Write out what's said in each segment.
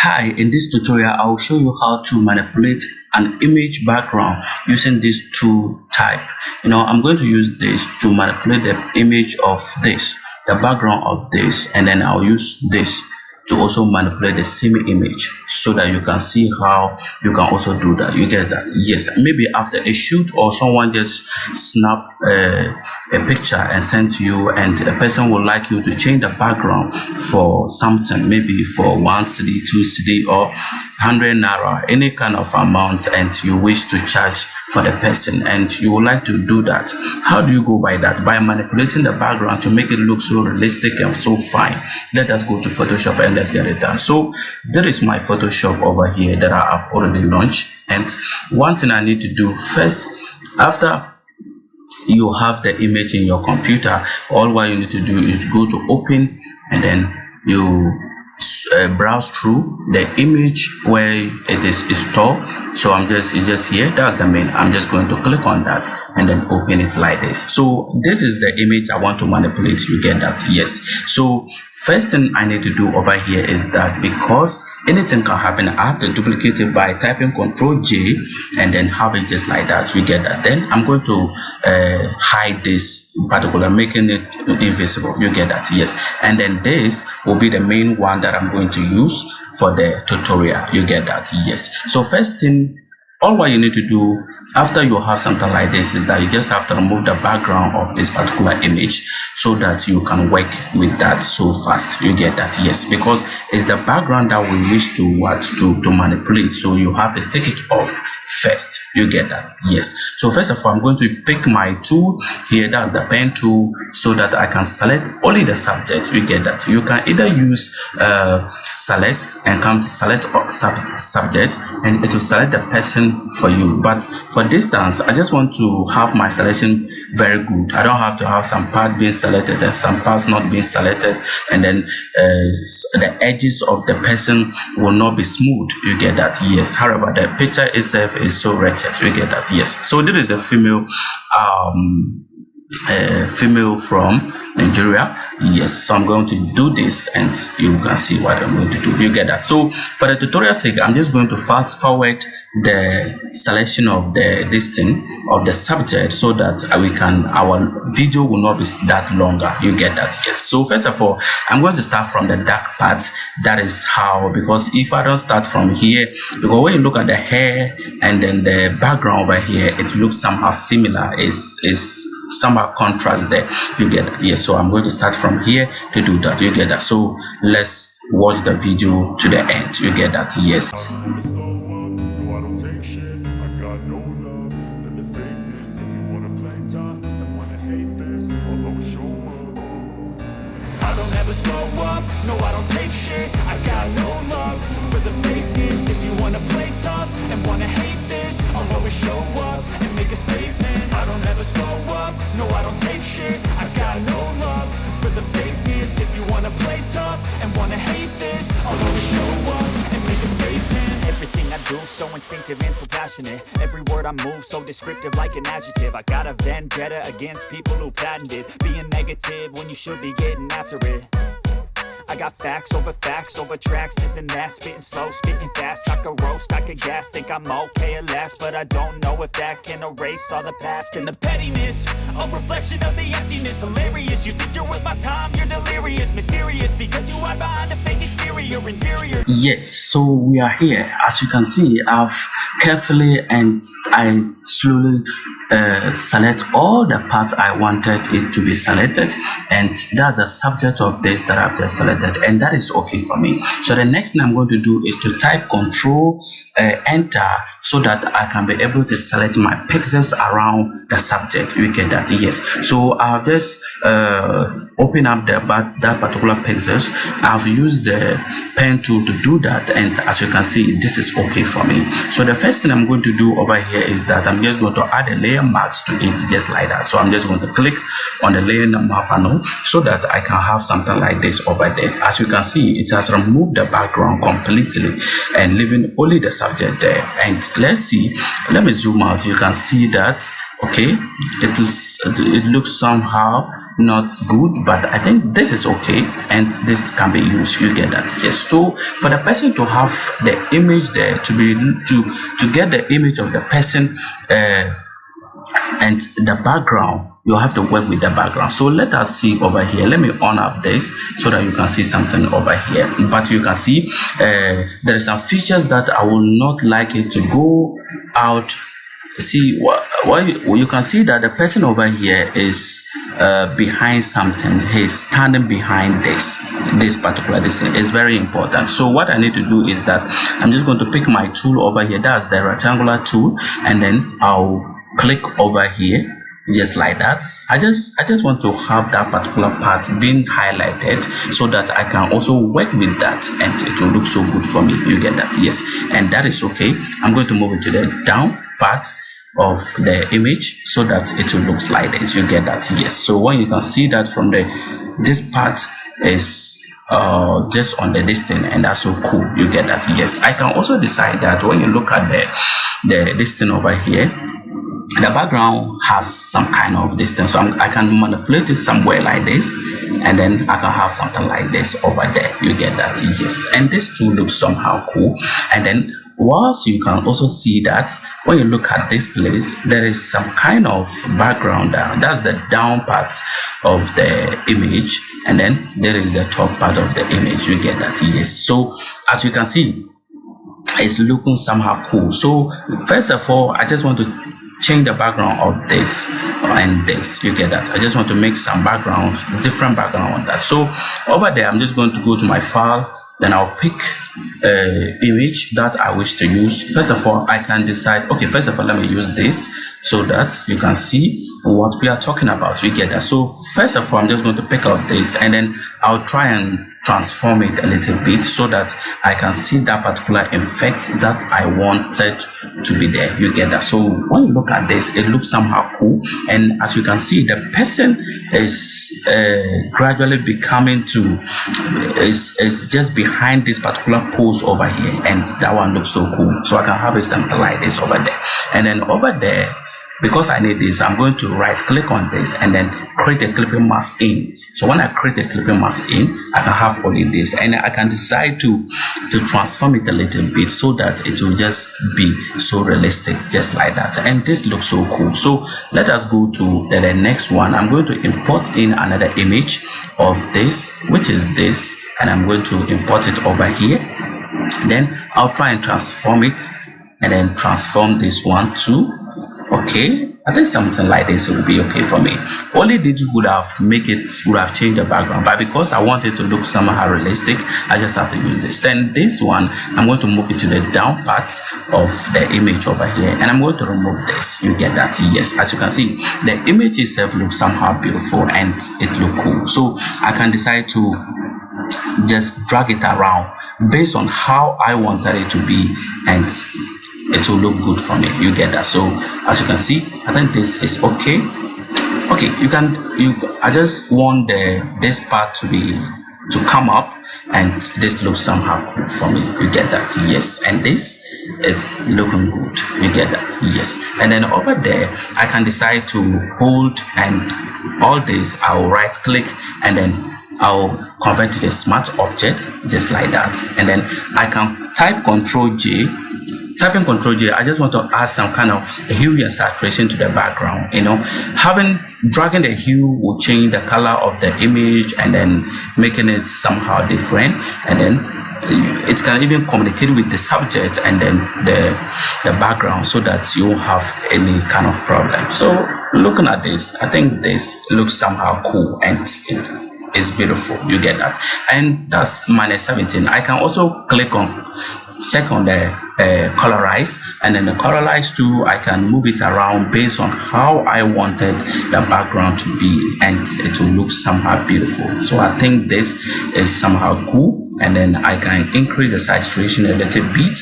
Hi, in this tutorial, I'll show you how to manipulate an image background using these two type. I'm going to use this to manipulate the image of this, the background of this, and then I'll use this to also manipulate the same image so that you can see how you can also do that. You get that? Yes, maybe after a shoot or someone just snap a picture and send to you, and a person would like you to change the background for something, maybe for 1 cedi, 2 cedi, or 100 naira, any kind of amount, and you wish to charge for the person, and you would like to do that. How do you go by that? By manipulating the background to make it look so realistic and so fine. Let us go to Photoshop and let's get it done. So there is my Photoshop over here that I have already launched, and one thing I need to do first, after you have the image in your computer, all what you need to do is go to open, and then you browse through the image where it is stored. So it's just here, that's the main. I'm just going to click on that and then open it like this. So this is the image I want to manipulate. You get that? Yes. So first thing I need to do over here is that, because anything can happen, I have to duplicate it by typing Ctrl+J and then have it just like that. You get that? Then I'm going to hide this particular, making it invisible. You get that? Yes. And then this will be the main one that I'm going to use for the tutorial. You get that? Yes. So first thing, all what you need to do after you have something like this is that you just have to remove the background of this particular image so that you can work with that so fast. You get that? Yes, because it's the background that we wish to manipulate, so you have to take it off first. You get that? Yes. So first of all, I'm going to pick my tool here, that's the pen tool, so that I can select only the subject. You get that? You can either use select and come to select subject, and it will select the person for you. But for distance, I just want to have my selection very good. I don't have to have some part being selected and some parts not being selected, and then the edges of the person will not be smooth. You get that? Yes. However, the picture itself is so wretched. You get that? Yes. So this is the female female from Nigeria. Yes, so I'm going to do this and you can see what I'm going to do. You get that? So for the tutorial sake, I'm just going to fast forward the selection of this thing of the subject, so that our video will not be that longer. You get that? Yes. So first of all, I'm going to start from the dark part. That is how, because if I don't start from here, because when you look at the hair and then the background over here, it looks somehow similar. Is somehow contrast there. You get that? Yes. So I'm going to start from here to do that. You get that? So let's watch the video to the end. You get that? Yes. Slow up, no, I don't take shit. I got no love for the fakeness. If you wanna play tough and wanna hate this, I'll always show up and make a statement. I don't ever slow up, no, I don't take shit. I got no love for the fakeness. If you wanna play tough and wanna hate this, I'll always show up and make a statement. Everything I do so instinctive and so passionate. Every word I move so descriptive like an adjective. I got a vendetta against people who patented being negative when you should be getting after it. I got facts over tracks, this and that, spitting slow, spitting fast. I could roast, I could gas, think I'm okay at last, but I don't know if that can erase all the past and the pettiness. A reflection of the emptiness, hilarious. You think you're worth my time, you're delirious, mysterious, because you are behind a fake exterior, inferior. Yes, so we are here. As you can see, I've carefully and I slowly select all the parts I wanted it to be selected, and that's the subject of this that I've just selected, and that is okay for me. So the next thing I'm going to do is to type Control Enter, so that I can be able to select my pixels around the subject. You get that? Yes. So I've just open up that particular pixels. I've used the pen tool to do that, and as you can see, this is okay for me. So the first thing I'm going to do over here is that I'm just going to add a layer mask to it, just like that. So I'm just going to click on the layer number panel so that I can have something like this over there. As you can see, it has removed the background completely and leaving only the subject there. And let's see, let me zoom out. You can see that Okay, it looks somehow not good, but I think this is okay, and this can be used. You get that? Yes. So for the person to have the image there, to get the image of the person and the background, you have to work with the background. So let us see over here. Let me on up this so that you can see something over here. But you can see there are some features that I will not like it to go out. See what you can see that the person over here is behind something. He's standing behind this particular thing. Is very important. So what I need to do is that I'm just going to pick my tool over here. That's the rectangular tool, and then I'll click over here just like that. I just want to have that particular part being highlighted so that I can also work with that and it will look so good for me. You get that? Yes. And that is okay. I'm going to move it to the down part of the image so that it will look like this. You get that? Yes. So when you can see that from this part is just on the distance, and that's so cool. You get that? Yes. I can also decide that when you look at the distance over here, the background has some kind of distance, so I can manipulate it somewhere like this, and then I can have something like this over there. You get that? Yes. And this too looks somehow cool. And then whilst you can also see that when you look at this place, there is some kind of background down. That's the down part of the image, and then there is the top part of the image. You get that? Yes. So as you can see, it's looking somehow cool. So first of all, I just want to change the background of this and this. You get that? I just want to make some backgrounds, different background on that. So over there, I'm just going to go to my file, then I'll pick image that I wish to use. First of all, I can decide, okay, first of all, let me use this so that you can see what we are talking about. You get that? So first of all, I'm just going to pick out this, and then I'll try and transform it a little bit so that I can see that particular effect that I wanted to be there. You get that? So when you look at this, it looks somehow cool, and as you can see, the person is gradually becoming to is just behind this particular pose over here, and that one looks so cool. So I can have it something like this over there, and then over there, because I need this, I'm going to right click on this and then create a clipping mask in. So when I create a clipping mask in, I can have only this, and I can decide to transform it a little bit so that it will just be so realistic, just like that. And this looks so cool. So let us go to the next one. I'm going to import in another image of this, which is this, and I'm going to import it over here. Then I'll try and transform it, and then transform this one too. Okay, I think something like this will be okay for me. Only this would have changed the background, but because I want it to look somehow realistic, I just have to use this. Then this one, I'm going to move it to the down part of the image over here, and I'm going to remove this. You get that? Yes. As you can see, the image itself looks somehow beautiful and it looks cool. So I can decide to just drag it around based on how I wanted it to be, and it will look good for me. You get that? So as you can see, I think this is okay. Okay, I just want this part to come up, and this looks somehow cool for me. You get that? Yes. And this, it's looking good. You get that? Yes. And then over there, I can decide to hold, and all this I'll right click, and then I'll convert to the smart object, just like that. And then I can type Ctrl J. Typing Ctrl J, I just want to add some kind of hue and saturation to the background. Dragging the hue will change the color of the image and then making it somehow different, and then it can even communicate with the subject and then the background, so that you won't have any kind of problem. So looking at this, I think this looks somehow cool and it's beautiful. You get that? And that's -17. I can also check on the colorize, and then the colorize too, I can move it around based on how I wanted the background to be, and it will look somehow beautiful. So I think this is somehow cool, and then I can increase the saturation a little bit.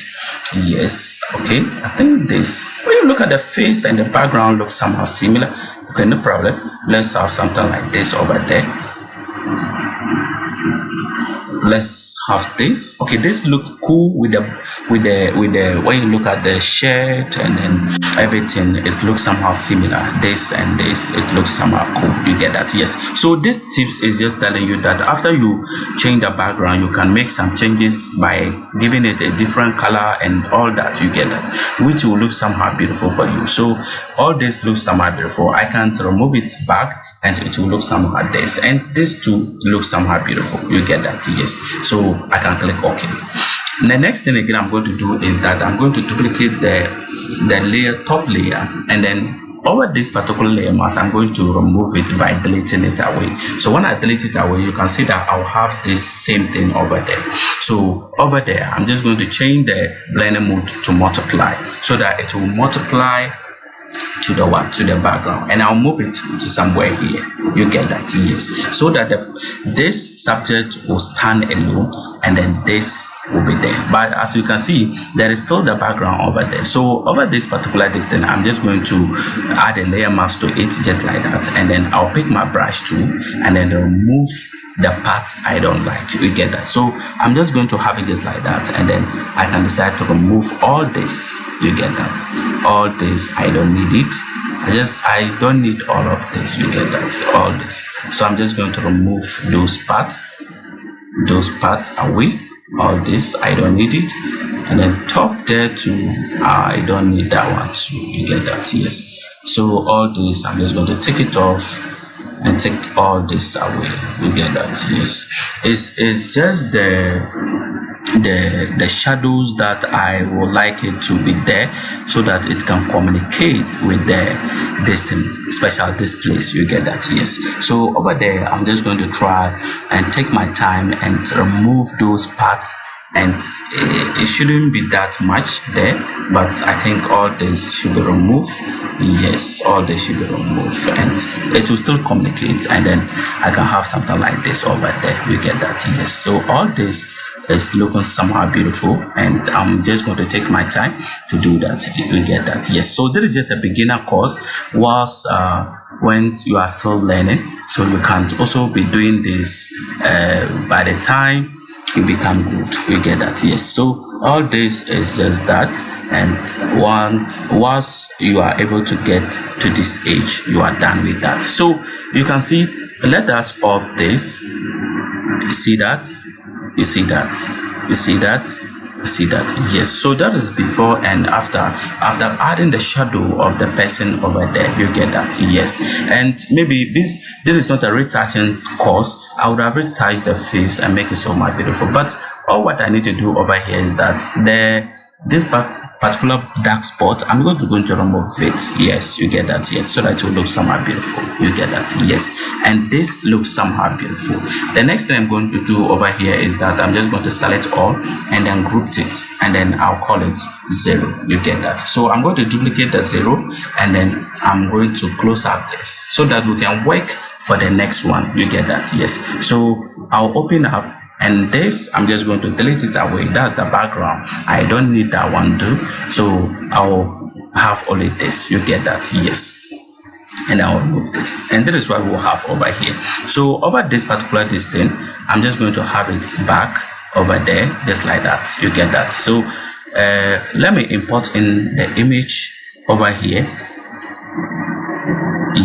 Yes. Okay, I think this, when you look at the face and the background, looks somehow similar. Okay, no problem. Let's have something like this over there. let's have this. Okay, this look cool with the when you look at the shirt and then everything, it looks somehow similar. This and this, it looks somehow cool. You get that? Yes. So this tips is just telling you that after you change the background, you can make some changes by giving it a different color and all that. You get that, which will look somehow beautiful for you. So all this looks somehow beautiful. I can remove it back and it will look somehow like this, and this too looks somehow beautiful. You get that? Yes. So I can click OK. The next thing again I'm going to do is that I'm going to duplicate the layer, top layer, and then over this particular layer mask, I'm going to remove it by deleting it away. So when I delete it away, you can see that I'll have this same thing over there. So over there, I'm just going to change the blending mode to multiply, so that it will multiply to the what, to the background, and I'll move it to somewhere here. You get that? Yes. So that this subject will stand alone, and then this will be there. But as you can see, there is still the background over there. So over this particular distance, I'm just going to add a layer mask to it, just like that, and then I'll pick my brush tool and then remove the part I don't like. You get that? So I'm just going to have it just like that, and then I can decide to remove all this. You get that? All this, I don't need it. I don't need all of this. You get that? All this. So I'm just going to remove those parts away. All this, I don't need it. And then top there too, I don't need that one too. You get that? Yes. So all this, I'm just going to take it off and take all this away. You get that? Yes. It's just the shadows that I would like it to be there, so that it can communicate with this thing, especially this place. You get that? Yes. So over there, I'm just going to try and take my time and remove those parts, and it shouldn't be that much there, but I think all this should be removed. Yes, all this should be removed, and it will still communicate, and then I can have something like this over there. You get that? Yes. So all this is looking somehow beautiful, and I'm just going to take my time to do that. You get that? Yes. So this is just a beginner course, whilst when you are still learning, so you can also be doing this by the time you become good. You get that? Yes. So all this is just that, and once you are able to get to this age, you are done with that. So you can see, let us off this. You see that? You see that? You see that? You see that? Yes. So that is before and after adding the shadow of the person over there. You get that? Yes. And maybe this is not a retouching course. I would have retouched the face and make it so much beautiful, but all what I need to do over here is that this particular dark spot, I'm going to remove it. Yes, you get that? Yes, so that it will look somehow beautiful. You get that? Yes. And this looks somehow beautiful. The next thing I'm going to do over here is that I'm just going to select all and then group it, and then I'll call it 0. You get that? So I'm going to duplicate the 0, and then I'm going to close up this, so that we can work for the next one. You get that? Yes. So I'll open up, and this, I'm just going to delete it away. That's the background. I don't need that one too. So I'll have only this. You get that? Yes. And I'll remove this. And that is what we'll have over here. So over this particular thing, I'm just going to have it back over there, just like that. You get that? So let me import in the image over here.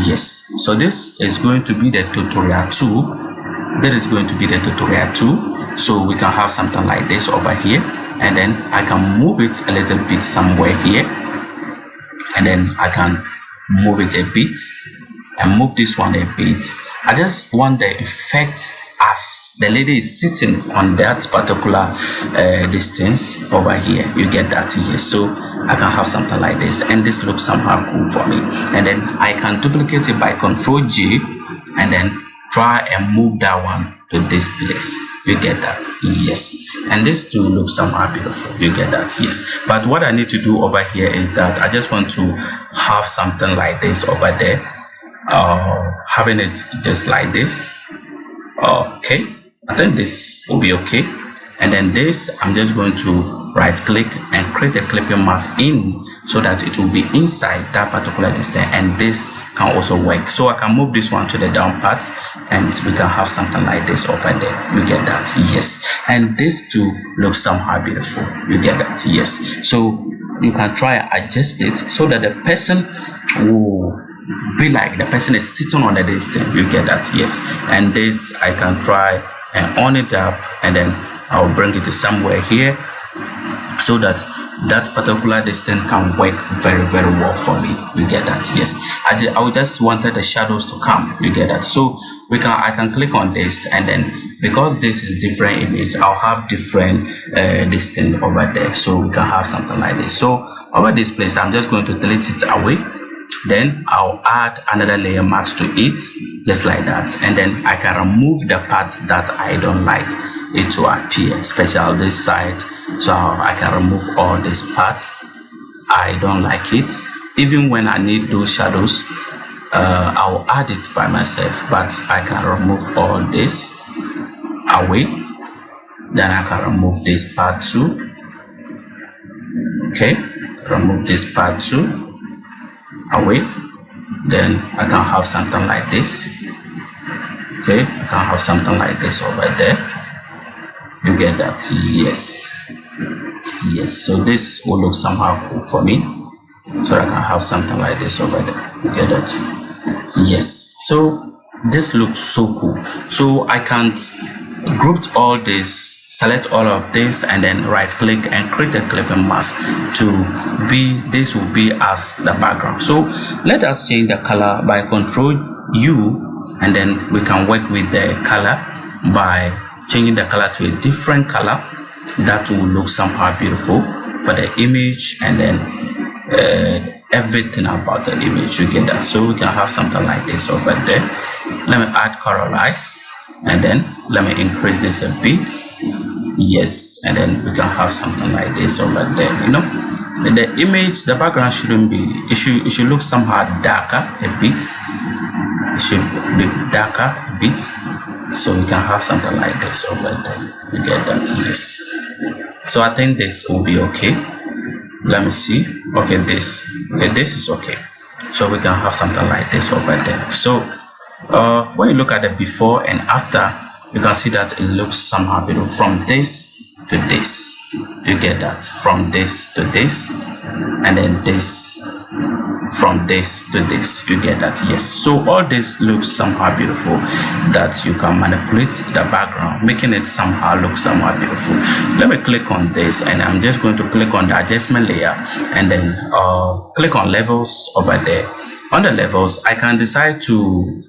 Yes. So this is going to be the tutorial 2. That is going to be the tutorial 2. So we can have something like this over here, and then I can move it a little bit somewhere here, and then I can move it a bit and move this one a bit. I just want the effect as the lady is sitting on that particular distance over here. You get that? Yes. So I can have something like this, and this looks somehow cool for me, and then I can duplicate it by Ctrl J, and then try and move that one to this place. You get that? Yes. And this too looks somehow beautiful. You get that? Yes. But what I need to do over here is that I just want to have something like this over there, having it just like this. Okay, I think this will be okay. And then this, I'm just going to right click and create a clipping mask in, so that it will be inside that particular distance, and this can also work. So I can move this one to the down part and we can have something like this over there. You get that? Yes. And this too looks somehow beautiful. You get that? Yes. So you can try and adjust it so that the person will be like the person is sitting on this thing. You get that? Yes. And this I can try and on it up, and then I'll bring it to somewhere here so that that particular distance can work very well for me. You get that? Yes. I just wanted the shadows to come. You get that? So I can click on this, and then because this is different image, I'll have different distance over there, so we can have something like this. So over this place, I'm just going to delete it away. Then I'll add another layer mask to it, just like that, and then I can remove the part that I don't like it to appear, especially this side. So I can remove all these parts I don't like it. Even when I need those shadows, I'll add it by myself, but I can remove all this away. Then I can remove this part too. Okay, remove this part too away. Then I can have something like this. Okay, I can have something like this over there. You get that? Yes. So this will look somehow cool for me, so I can have something like this over there. You get that? Yes. So this looks so cool. So I can group all this, select all of this, and then right click and create a clipping mask to be, this will be as the background. So let us change the color by Control U, and then we can work with the color by changing the color to a different color that will look somehow beautiful for the image, and then everything about the image. You get that? So we can have something like this over there. Let me add colorize, and then let me increase this a bit. Yes, and then we can have something like this over there. You know, the image, the background shouldn't be, it should look somehow darker a bit. It should be darker a bit, so we can have something like this over there. You get that? Yes. So I think this will be okay. Let me see. Okay, this is okay. So we can have something like this over there. So when you look at the before and after, you can see that it looks somehow beautiful from this to this. You get that? From this to this, and then this, from this to this. You get that? Yes. So all this looks somehow beautiful, that you can manipulate the background, making it somehow look somehow beautiful. Let me click on this, and I'm just going to click on the adjustment layer, and then click on levels over there. On the levels, I can decide to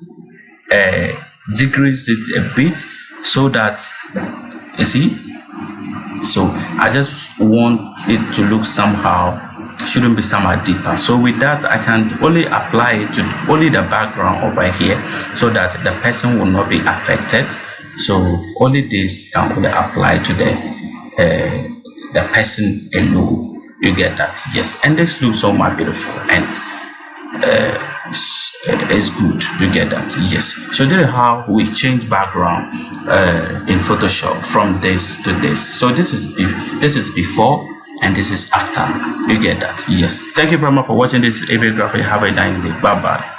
decrease it a bit, so that, you see, so I just want it to look somehow, shouldn't be somehow deeper. So with that, I can only apply it to only the background over here, so that the person will not be affected. So only this can only apply to the person alone. You get that? Yes. And this looks so much beautiful, and is good. You get that? Yes. So this is how we change background in Photoshop from this to this. So this is before, and this is after. You get that? Yes. Thank you very much for watching this AV graphic. Have a nice day. Bye bye.